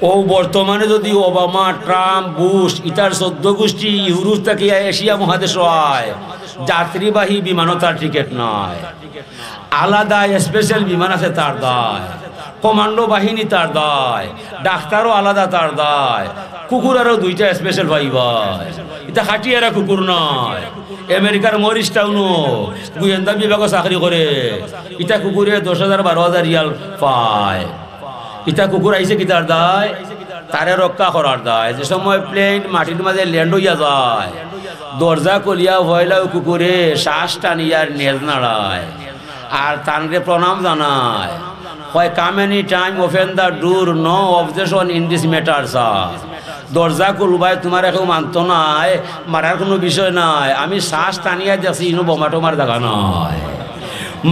ও বর্তমানে যদি ওবামা ট্রাম্প বুশ ইতার 14 গোষ্ঠী ইউরোপ থেকে এশিয়া মহাদেশ হয়, যাত্রীবাহী বিমানও তার টিকিট নয়, আলাদা স্পেশাল বিমান আছে তার দায়, কমান্ডো বাহিনী তার দায়, ডাক্তারও আলাদা তার দায়, কুকুর আরও 2টা স্পেশাল ভাইবাই। এটা খাটিয়ারা কুকুর নয়, আমেরিকার মরিস টাউনও গোয়েন্দা বিভাগও চাকরি করে, ইটা কুকুরে 10,000-12,000 রিয়াল পায়। ইটা কুকুর আইসে কি তার দায়, তারে রক্ষা করার দায়। যে সময় প্লেন মাটির মাঝে ল্যান্ড হইয়া যায়, দরজা কলিয়া ভয়লা কুকুরে শ্বাস টানিয়ার নেজ নাড়ায় আর তানরে প্রণাম জানায়, হয় come any time open the door, no objection in this matter sir. দরজা খুলবাই তোমার এখন মানত নাই, মারার কোনো বিষয় নাই, আমি শ্বাস টানিয়া দেখছি ইনো বোমা টোমার দেখা নয়।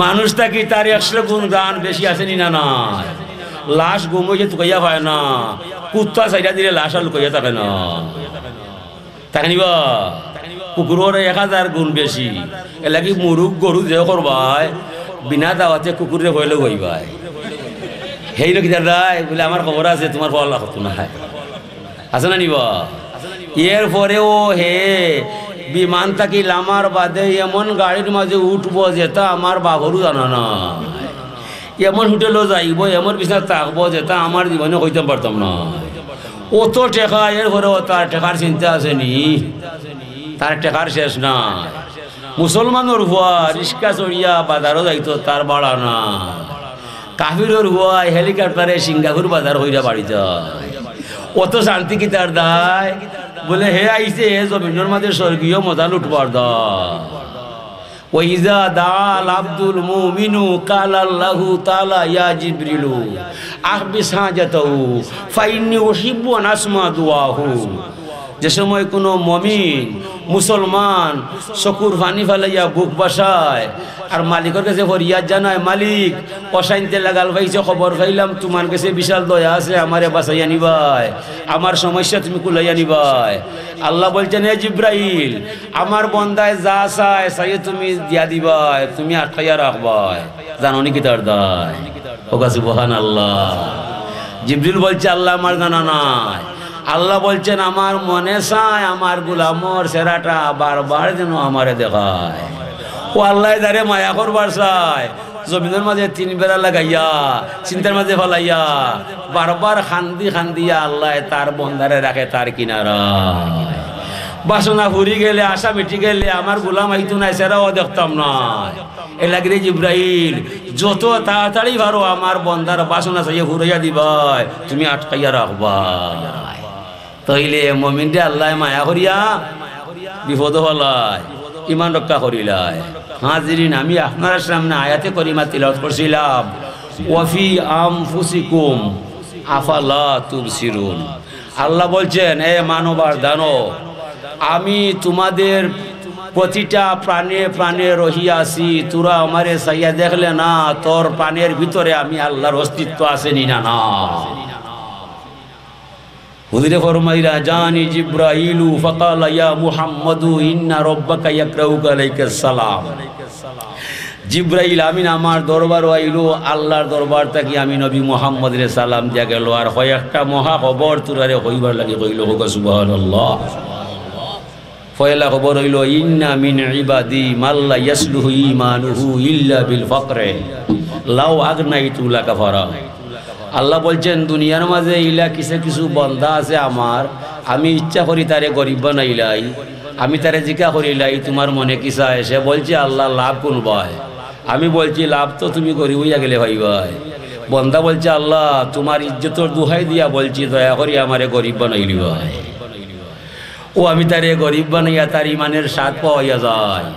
মানুষটা কি তার 100 গুণ গান বেশি আসেনি না নাই? লাশ গুম হয়েছে লুকাইয়া পায় না, কুত্তা চাইটা দিলে লাশ আর লুকাইয়া থাকে না, তাকে নিবা। কুকুরের 1000 গুণ বেশি, এলাকি মুরুখ গরু যে করবাই বিনা দাওয়াতে কুকুরে হইলে হইবাই। সেই লোক দাদাই বলে আমার খবর আছে, তোমার খবর লাগতো না আছে না নিবা। এরপরেও হে বিমান থাকি লামার বাদে এমন গাড়ির মাঝে উঠবো যেটা আমার বাবরও জানা না, এমন হোটেলও যাইব, এমন বিছানা থাকবো যেটা আমার জীবনে হইতে পারতাম না। অত টেকা, এরপরেও তার টেকার চিন্তা আসেনি, তার টেকার শেষ নাই। মুসলমানের হুয়া রিক্সা চড়িয়া বাজারও যাইতো, তার বাড়া না। কাফিরের হুয়া হেলিকপ্টারে সিঙ্গাপুর বাজার হইয়া বাড়ি যায়। অত শান্তি কি তার দায়? বলে হে আইসে জমিনের মাঝে স্বর্গীয় মজা লুটবার দায়। ওইজা দাল আব্দুল মুমিনু কালা আল্লাহু তাআলা ইয়া জিবরিলু আখবিস হাজাতাহু ফাইন্নী উহিব্বু আন আসমা দুআহু। যে সময় কোনো মমিন মুসলমান চকুর পানি ফেলাইয়া বুক বাসায় আর মালিকের কাছে ফরিয়াদ জানায়, মালিক অশান্তি লাগাল পাইছে, খবর পাইলাম তোমার কাছে বিশাল দয়া আছে, আমারে বাঁচাইয়া নিবাই, আমার সমস্যা তুমি কুলাইয়া নিবাই। আল্লাহ বলছেন, হে জিব্রাইল, আমার বন্দায় যা চায় চাইয়ে তুমি দিয়া দিবাই, তুমি আটকাইয়া রাখবাই। জানো নি কি তার দায়? ওকা সুবহানাল্লাহ। জিবরিল বলছে আল্লাহ আমার জানা নাই। আল্লাহ বলছেন আমার মনে চায় আমার গোলামর চেহারাটা বারবার যেন আমারে দেখায়। ও আল্লাহ দারে মায়া করবার চায়, জমিনের মাঝে 3 বেড়া লাগাইয়া চিন্তার মাঝে ফলাইয়া বারবার খান্দি খান্দিয়া আল্লাহ তার বন্দারে রাখে তার কিনারা। বাসনা ফুরি গেলে আশা মিটি গেলে আমার গোলাম আইতো নাই, সেরাও দেখতাম না। এ লাগিরে জিব্রাইল যত তাড়াতাড়ি পারো আমার বন্দার বাসনা চাইয়ে ফুরাইয়া দিবাই, তুমি আটকাইয়া রাখবা। তাইলে মুমিনরে আল্লাহ মায়া করিয়া বিপদ হলাই, ইমান রক্ষা করিলাই। হাজিরিন, আমি আপনার সামনে আয়াতে করিমা তিলাওয়াত করছিলাম, ওয়াফি আনফুসিকুম আফালা তুবসিরুন। আল্লাহ বলছেন এ মানবার দানো, আমি তোমাদের প্রতিটা প্রাণে প্রাণে রহিয়াছি, তোরা আমারে চাইয়া দেখলে না তোর প্রাণের ভিতরে আমি আল্লাহর অস্তিত্ব আসেনি না না। হুজুরে ফরমাইলা জানি জিব্রাইলু ফাকালা ইয়া মুহাম্মাদু ইন্না রাব্বাকা ইয়াকরাউকা আলাইকাস সালাম। জিব্রাইল আমিন আমার দরবার আইলো, আল্লাহর দরবার থেকে আমি নবী মুহাম্মদের সালাম দিয়া গেল। আর হয় একটা মহা খবর তোরারে হইবার লাগি কইল, হোক সুবহানাল্লাহ। পয়লা খবর হইল ইন্না মিন ইবাদি মাল্লা ইয়াসলুহু ঈমানুহু ইল্লা বিল ফাকরে লাউ আগনাইতু লাকাফারা। আল্লাহ বলছেন দুনিয়ার মাঝে ইলা কিছু কিছু বন্দা আছে আমার, আমি ইচ্ছা করি তারে গরিব বানাইলাই, আমি তারে জিজ্ঞা করিলাই তোমার মনে কি চায়, সে বলছে আল্লাহ লাভ কোন ভাই। আমি বলছি লাভ তো তুমি গরিব হইয়া গেলে ভাই ভাই। বন্দা বলছে আল্লাহ তোমার ইজ্জতর দুহাই দিয়া বলছি দয়া করি আমারে গরিব বানাইলি ভাই। ও আমি তারে গরিব বানাইয়া তার ইমানের স্বাদ পাওয়াইয়া যায়,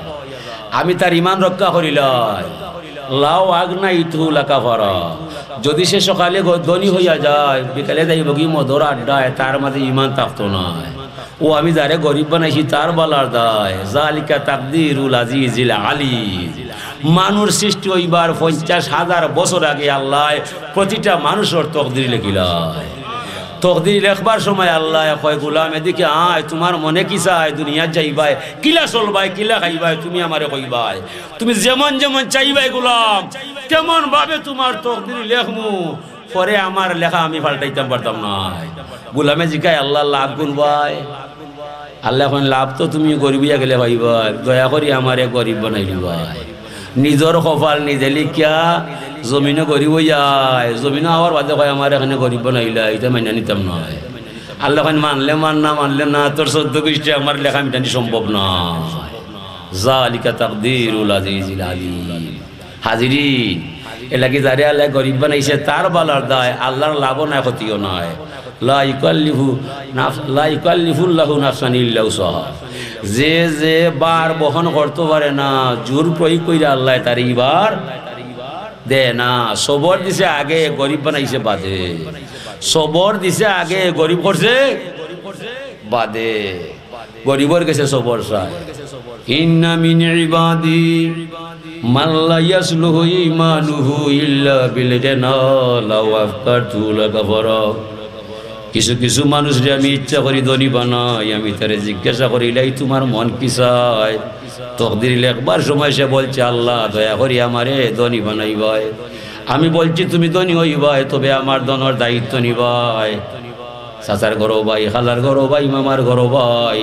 আমি তার ইমান রক্ষা করিলাই। লাউ আগনাইতু লাকাফারা, যদি সে সকালে ধনী হইয়া যায় বিকালে যাইব কি মধুর আড্ডায়, তার মাঝে ইমান থাকতো না। ও আমি যারে গরিব বানাইছি তার বালার দায়। জালিকা তাকদিরুল আজিজিল আলিম। মানুষ সৃষ্টি হইবার 50,000 বছর আগে আল্লাহ প্রতিটা মানুষের তকদির লিখিলায়। তকদির লেখবার সময় আল্লাহ কয় গোলাম এদিকে আয়, তোমার মনে কি চাই, দুনিয়া যাইবাই, কিলা চলবাই, কিলা খাইবাই, তুমি আমারে কইবাই। তুমি যেমন যেমন চাইবাই গোলাম তেমন ভাবে তোমার তকদির লেখমু, পরে আমার লেখা আমি পাল্টাইতাম পারতাম না। গোলামে জিকায় আল্লাহ লাভ গুনবাই। আল্লাহ এখন লাভ তো তুমি গরিবিয়া গেলে ভাইবাই, দয়া করি আমারে গরিব বানাই দিবাই। নিজের কপাল নিজে লিখিয়া জমিনে গরিব যায়, জমিনে আবার বাদে কয় আমার এখানে গরিব বানাইলা, এটা মাইনা নিতাম নয়। আল্লাহ এখন মানলে মান না মানলে না, তোর 14 গোষ্ঠী আমার লেখা মিটানি সম্ভব না। জালিকা তাকদিরুল আজিজিল আলিম। হাজিরিন, এলাকি যারে আল্লাহ গরিব বানাইছে তার বালার দায়, আল্লাহর লাভও নাই ক্ষতিও নাই। লা ইউকাল্লিফুল্লাহু নাফসান ইল্লা উসাহা। যে যে বার বহন করতে পারে না, জোর প্রয়োগ কইরা আল্লাহ তার ইবার দে না। সবর দিছে আগে গরিব বানাইছে বাদে, সবর দিছে আগে গরিব করছে বাদে। গরিবর কাছে সবর চায়। ইন্না মিন ইবাদি মাল্লা ইয়াসলুহু ঈমানুহু ইল্লা বিলজানা লাউ আফকারতু লাকাফারা। কিছু কিছু মানুষরে আমি ইচ্ছা করি ধনী বানাই, আমি তারে জিজ্ঞাসা করিলাই তোমার মন কি চায়। তকদির লেখবার সময় সে বলছে আল্লাহ দয়া করি আমারে ধনী বানাইবাই। আমি বলছি তুমি ধনী হইবাই, তবে আমার ধনের দায়িত্ব নিবাই। চাচার ঘরও ভাই, খালার ঘরও ভাই, মামার ঘরও ভাই,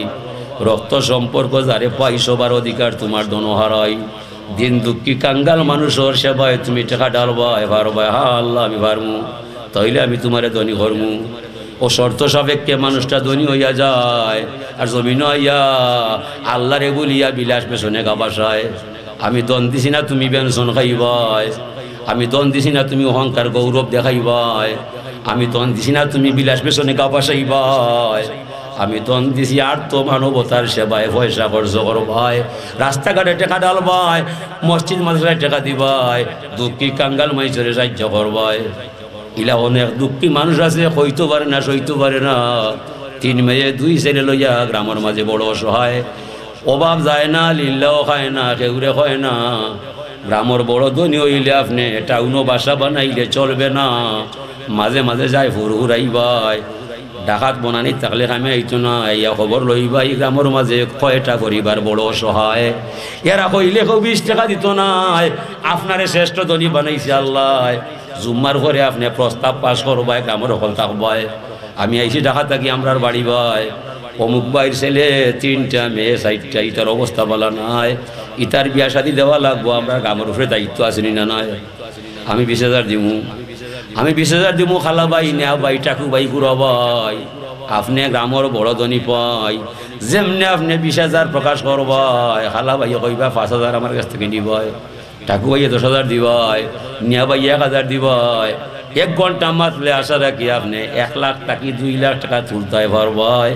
রক্ত সম্পর্ক যারে পাই সবার অধিকার তোমার ধন হারাই। দিন দুঃখী কাঙ্গাল মানুষের সেবায় তুমি টাকা ডালবাই, পারবাই। হা আল্লাহ আমি পারমু, তাইলে আমি তোমারে ধনী করমু। ও শর্ত সাপেক্ষে মানুষটা ধনী হইয়া যায়, আর জমিন হইয়া আল্লাহরে বলিয়া বিলাস পেছনে গাবাসায়। আমি দন দিছি না তুমি বেনশন খাইবাই, আমি দন দিছি না তুমি অহংকার গৌরব দেখাইবাই, আমি দন দিছি না তুমি বিলাস পেছনে গাবাসাইবাই, আমি দন দিছি আর তো মানবতার সেবায় পয়সা খরচ করবাই, রাস্তাঘাটে টাকা ডালবাই, মসজিদ মাদ্রাসায় টাকা দিবাই, দুঃখী কাঙ্গাল মাইসরে সাহায্য করবাই। ইলা অনেক দুঃখী মানুষ আছে, হইতে পারে না, সইতে পারে না। 3 মেয়ে 2 ছেলে লইয়া গ্রামের মাঝে বড় অসহায়, অভাব যায় না, লিল্লাও খায় না, কেউরে খায় না। গ্রামের বড় ধনী হইলে আপনি টাউনও বাসা বানাইলে চলবে না, মাঝে মাঝে যায় ফুরহুরাইবাই। ডাকাত বনানি থাকলে আমি আইতো না, ইয়া খবর লইবাই গ্রামের মাঝে কয়টা পরিবার বড় অসহায়। এরা কইলে 20 টাকা দিত না, আপনারে শ্রেষ্ঠ ধনী বানাইছে আল্লাহ। জুম্মার পরে আপনি প্রস্তাব পাশ করবাই গ্রামের হল থাকবাই আমি আইসি ঢাকা থাকি আমরার বাড়ি ভাই অমুক ভাইয়ের ছেলে 3টা মেয়ে 4টা ইটার অবস্থা বলা নাই ইটার বিয়া শাদি দেওয়া লাগবো আমরা গ্রামের উপরে দায়িত্ব আসেনি না নয় আমি 20,000 দিমু আমি 20,000 দিমু খালা ভাই নেয়া ভাই টাকু ভাই গুড়া ভাই আপনি গ্রামের বড় ধনী পাই যেমনি আপনি 20,000 প্রকাশ করবাই খালা ভাই কইবা 5,000 আমার কাছ থেকে নিবাই টাকু ভাইয়ে 10,000 দিবাই নিয়া ভাই 1,000 দিবাই 1 ঘন্টা মাত্রে আশা রাখি আপনি 1 লাখ টাকি 2 লাখ টাকা তুলতে পারবাই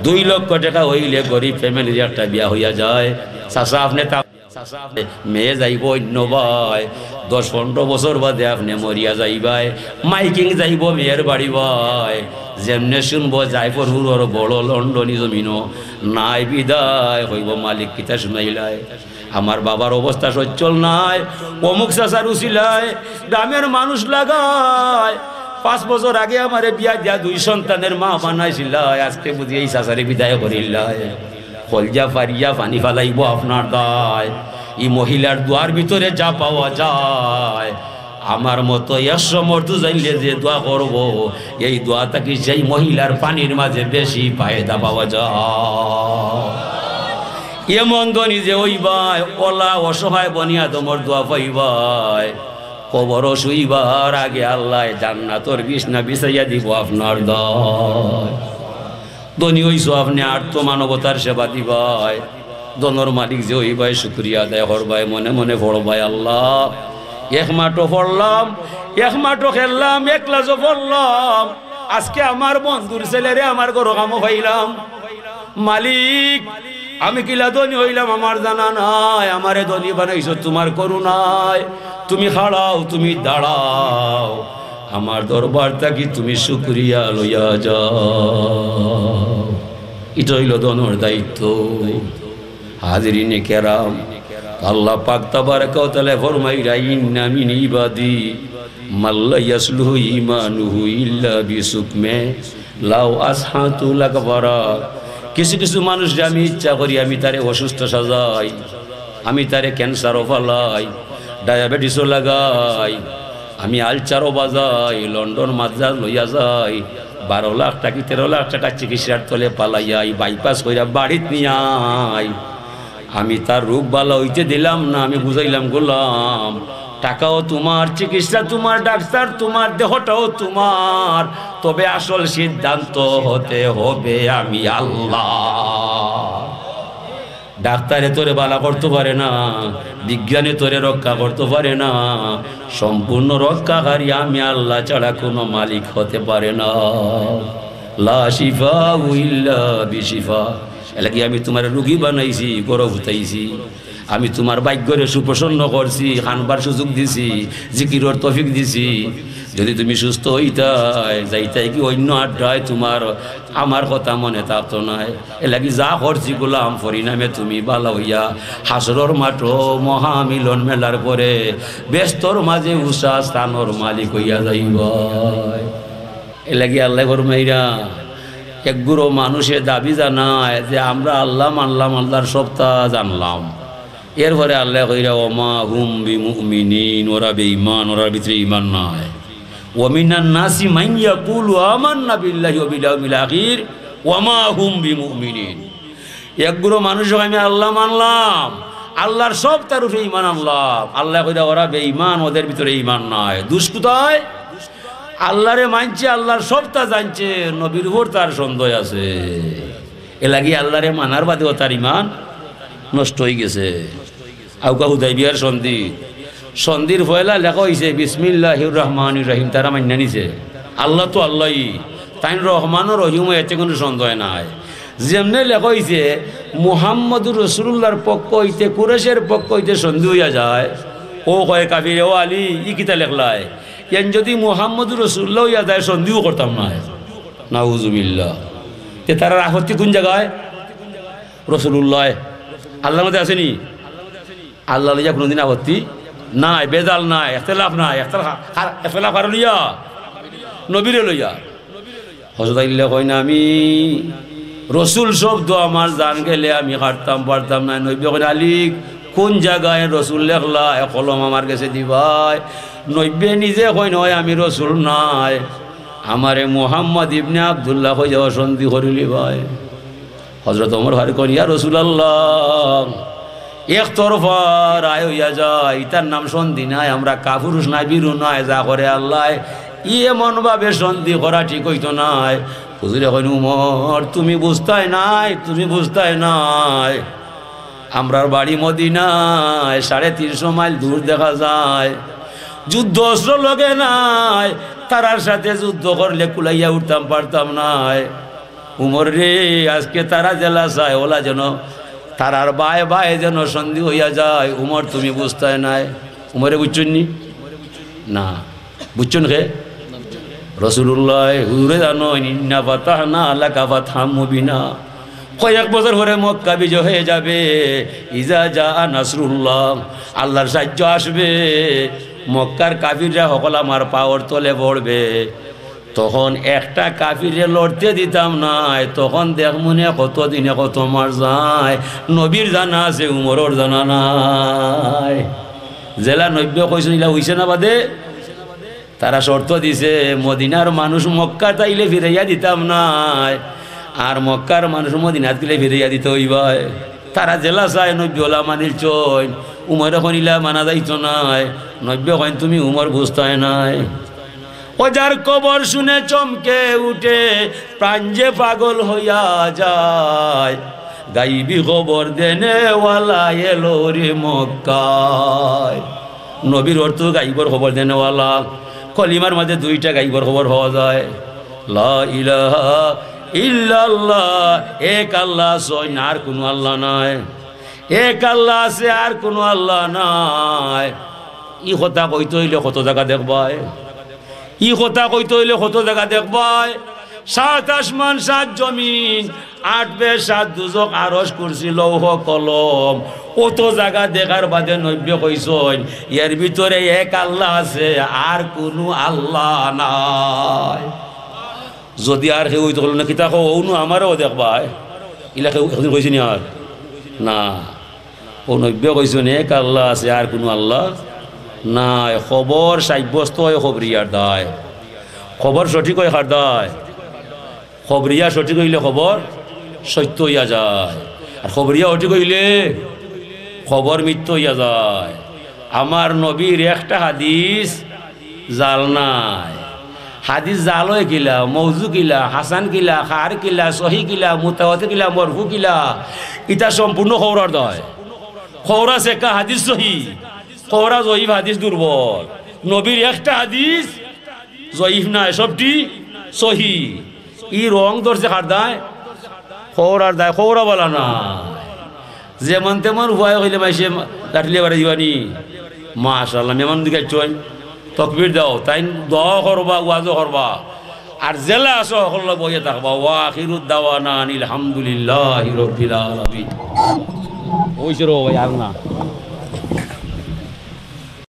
2 লক্ষ টাকা হইলে গরিব ফ্যামিলির একটা বিয়া হইয়া যায় চাষা আপনি মেয়ে যাইব অন্য ভাই 10-15 বছর বাদে আপনি মরিয়া যাইবাই মাইকিং যাইব মেয়ের বাড়ি ভাই যেমনে শুনবো যাই পর বড় লন্ডনী জমিনও নাই বিদায় হইব মালিক কিতা শুনাইলাই আমার বাবার অবস্থা সচ্ছল নাই অমুক চাষার উচিলাই গ্রামের মানুষ লাগায় 5 বছর আগে আমার বিয়া দিয়া 2 সন্তানের মা বানাইছিল আজকে বুঝি এই চাষারে বিদায় করিলাই কলজা ফারিয়া পানি ফালাইব আপনার দায় এই মহিলার দুয়ার ভিতরে যা পাওয়া যায় আমার মতো সমর্থ যাইলে যে দোয়া করব এই দোয়া থাকি সেই মহিলার পানির মাঝে বেশি ফায়দা পাওয়া যায় এমন ধনী যে ওই ভাই ওলা অসহায় বনিয়া তোমার দোয়া পাইবাই কবর শুইবার আগে আল্লাহ জান্নাতর বিছনা বিছাইয়া দিব আপনার দায় ধনী হইছো আপনি আর্ত মানবতার সেবা দিবাই দনর মালিক যে ওই ভাই শুক্রিয়া আদায় করবাই মনে মনে পড়বাই আল্লাহ 1 মাঠও পড়লাম 1 মাঠও খেললাম 1 ক্লাসও পড়লাম আজকে আমার বন্ধুর ছেলেরে আমার ঘর কামও পাইলাম মালিক আমি কিলা ধনী হইলাম আমার জানা নাই আমারে ধনী বানাইছো তোমার করুণায় তুমি খাড়াও তুমি দাঁড়াও আমার দরবার থাকি তুমি শুকরিয়া লইয়া যাও এটা হইল ধনর দায়িত্ব হাজিরিনে কেরাম আল্লাহ পাক তাবারাকা ওয়া তাআলা ফরমাইরা ইন্না মিন ইবাদি মাল্লা ইয়াসলুহু ঈমানুহু ইল্লা বিসুকমে লাউ আসহাতু লাকবারা কিছু কিছু মানুষ আমি ইচ্ছা করি আমি তারে অসুস্থ সাজাই আমি তারে ক্যান্সারও ফালাই ডায়াবেটিসও লাগাই আমি আলচারও বাজাই লন্ডন মাদ্রাজ লইয়া যাই 12 লাখ টাকা 13 লাখ টাকা চিকিৎসার তলে পালাইয়াই বাইপাস কইরা বাড়িত নিয়াই আমি তার রোগ ভালো হইতে দিলাম না আমি বুঝাইলাম গোলাম টাকাও তোমার চিকিৎসা তোমার ডাক্তার তোমার দেহটাও তোমার তবে আসল সিদ্ধান্ত হতে হবে আমি আল্লাহ ডাক্তারে তোরে বালা করতে পারে না বিজ্ঞানে তোরে রক্ষা করতে পারে না সম্পূর্ণ রক্ষাকারী আমি আল্লাহ ছাড়া কোনো মালিক হতে পারে না লা শিফা ইল্লা বিশিফা এলাকি আমি তোমার রুগী বানাইছি গরব উঠাইছি আমি তোমার ভাগ্যরে সুপ্রসন্ন করছি খানবার সুযোগ দিছি জিকিরর তৌফিক দিছি যদি তুমি সুস্থ হইতাই যাইতাই কি অন্য আড্ডায় তোমার আমার কথা মনে থাকতো নাই এলাকি যা করছি গোলাম পরিণামে তুমি ভালো হইয়া হাসরর মাঠ মহামিলন মেলার পরে ব্যস্তর মাঝে উষা স্থানর মালিক হইয়া যাইবাই এলাকি আল্লাহ ফরমাইরা একগুলো মানুষের দাবি জানায় যে আমরা আল্লাহ মানলাম আল্লাহর সপ্তাহ জানলাম এরপরে আল্লাহ কইরা ওমা হুম বিমুমিনিন ওরা বেঈমান ওরার ভিতরে ঈমান নাই ওয়ামিনান নাসি মান ইয়াকুলু আমান্না বিল্লাহি ওয়া বিল ইয়াউমিল আখির ওয়ামা হুম বিমুমিনিন একগুলো মানুষ আমি আল্লাহ মানলাম আল্লাহর সপ্তাহের উপরে ঈমান আনলাম আল্লাহ কইরা ওরা বেঈমান ওদের ভিতরে ঈমান নাই দুষ্কৃতায় আল্লাহরে মানছে আল্লাহর সবটা জানছে নবীর উপর তার সন্দেহ আছে এ লাগি আল্লাহরে মানার বাদেও তার ঈমান নষ্ট হয়ে গেছে আউকা হুদাইবিয়ার সন্ধির ফয়লা লেখা হয়েছে বিসমিল্লাহির রহমানির রহিম তারা মান্য নিছে আল্লাহ তো আল্লাহই তাই রহমান ও রহিম এতে কোনো সন্দেহ নাই যেমনে লেখা হয়েছে মুহাম্মদুর রাসূলুল্লাহর পক্ষ হইতে কুরাইশের পক্ষ হইতে সন্ধি হইয়া যায় ও কয় কাফির ও আলী ই কিতা লেখলায় ইয়ান যদি মুহাম্মদুর রাসূলুল্লাহ হইয়া যায় সন্ধিও করতাম না নাউজুবিল্লাহ তে তার আপত্তি কোন জায়গায় রাসূলুল্লাহ আল্লাহর মধ্যে আসেনি আল্লাহ লইয়া কোনোদিন আপত্তি নাই বেজাল নাই ইখতিলাফ নাই ইখতিলাফ আর লইয়া নবীরে লইয়া হযরত আলী কয় না আমি রসুল শব্দ আমার জান গেলে আমি কাটতাম পারতাম না নবী কয় আলী কোন জায়গায় রসুল লেখলা কলম আমার কাছে দিবাই নব্বে নিজে কই নয় আমি রসুল নাই আমারে মোহাম্মদ ইবনে আব্দুল্লাহ হইয়া সন্ধি করিলি ভাই হজরত ওমর হারি কন ইয়া রাসূলুল্লাহ একতরফা রায় হইয়া যায় ইতার নাম সন্ধি নাই আমরা কাপুরুষ নাই বীরু নাই যা করে আল্লাহ ই এমন ভাবে সন্ধি করা ঠিক হইতো নাই হুজুর এখন উমর তুমি বুঝতাই নাই তুমি বুঝতাই নাই আমরার বাড়ি মদিনায় 350 মাইল দূর দেখা যায় যুদ্ধ অস্ত্র লগে নাই তারার সাথে যুদ্ধ করলে কুলাইয়া উঠতাম পারতাম নাই উমর রে আজকে তারা জেলা চায় ওলা যেন তারার বায়ে বায়ে যেন সন্ধি হইয়া যায় উমর তুমি বুঝতাই নাই উমরে বুঝছুননি না বুঝছুন খে রসুল্লাহ হুরে জানো ইন্না ফাতাহনা লাকা ফাতহাম মুবিনা কয়েক বছর পরে মক্কা বিজয় হয়ে যাবে ইজা জা নাসরুল্লাহ আল্লাহর সাহায্য আসবে মক্কার কাফিররা সকল আমার পাওয়ার তলে পড়বে তখন একটা কাফিরে লড়তে দিতাম নাই তখন দেখ মনে কত দিনে কত মার যায় নবীর জানা আছে উমরের জানা নাই জেলা 90 কইছেন ইলা হইছে না বাদে তারা শর্ত দিছে মদিনার মানুষ মক্কা তাইলে ফিরাইয়া দিতাম নাই আর মক্কার মানুষ মদিনাত গেলে ফিরাইয়া দিতে হইবাই তারা জেলা চায় 90 ওলা মানিল চই উমর এখন ইলা মানা যাইতো নাই 90 কইন তুমি উমর বুঝতাই নাই ও যার কবর শুনে চমকে উঠে প্রাণ যে পাগল হইয়া যায় গাইবি খবর দেনেওয়ালা এলো রে মক্কায় নবীর অর্থ গাইবর খবর দেনেওয়ালা কলিমার মাঝে 2টা গাইবর খবর হওয়া যায় লা ইলাহা ইল্লাল্লাহ এক আল্লাহ সয় আর কোনো আল্লাহ নাই এক আল্লাহ আছে আর কোনো আল্লাহ নাই ই কথা কইতে হইলে কত জায়গা দেখবাই ই কথা কইতে হইলে কত জায়গা দেখবাই 7 আসমান 7 জমিন 8 বে 7 দুজক আরশ কুরসি লৌহ কলম কত জায়গা দেখার বাদে 90 কইছন এর ভিতরে এক আল্লাহ আছে আর কোনো আল্লাহ নাই যদি আর কেউ হইতো না কিতা কওনো আমারও দেখবাই ইলা কেউ কইছিনি আর না ও 90 কইছন এক আল্লাহ আছে আর কোনো আল্লাহ নাই খবর সাব্যস্ত হয় খবরিয়ার দায় খবর সঠিক হয় কার দায় খবরিয়া সঠিক হইলে খবর সত্য হইয়া যায় আর খবরিয়া সঠিক হইলে খবর মিথ্য হইয়া যায় আমার নবীর একটা হাদিস জাল নাই হাদিস জাল হয়ে কিলা মৌজু কিলা হাসান কিলা খার কিলা সহি কিলা মুতাওয়াতির কিলা মরফু কিলা ইটা সম্পূর্ণ খবরের দায় খবর আছে কা হাদিস সহি খবরা জয়ীফ হাদিস দুর্বল নবীর একটা হাদিস জয়ীফ নাই সবটি সহি ই রং ধরছে কার দায় খবরার দায় খবরা বলা না যেমন তেমন উপায় হইলে মাইসে লাঠলে বাড়ি দিবানি মাশাআল্লাহ মেমন দিকে চই তকবীর দাও তাই দোয়া করবা ওয়াজও করবা আর জেলা আসো সকল বইয়ে থাকবা ওয়া আখিরুদ দাওয়ানা আলহামদুলিল্লাহি রাব্বিল আলামিন ওইসরো ভাই আর না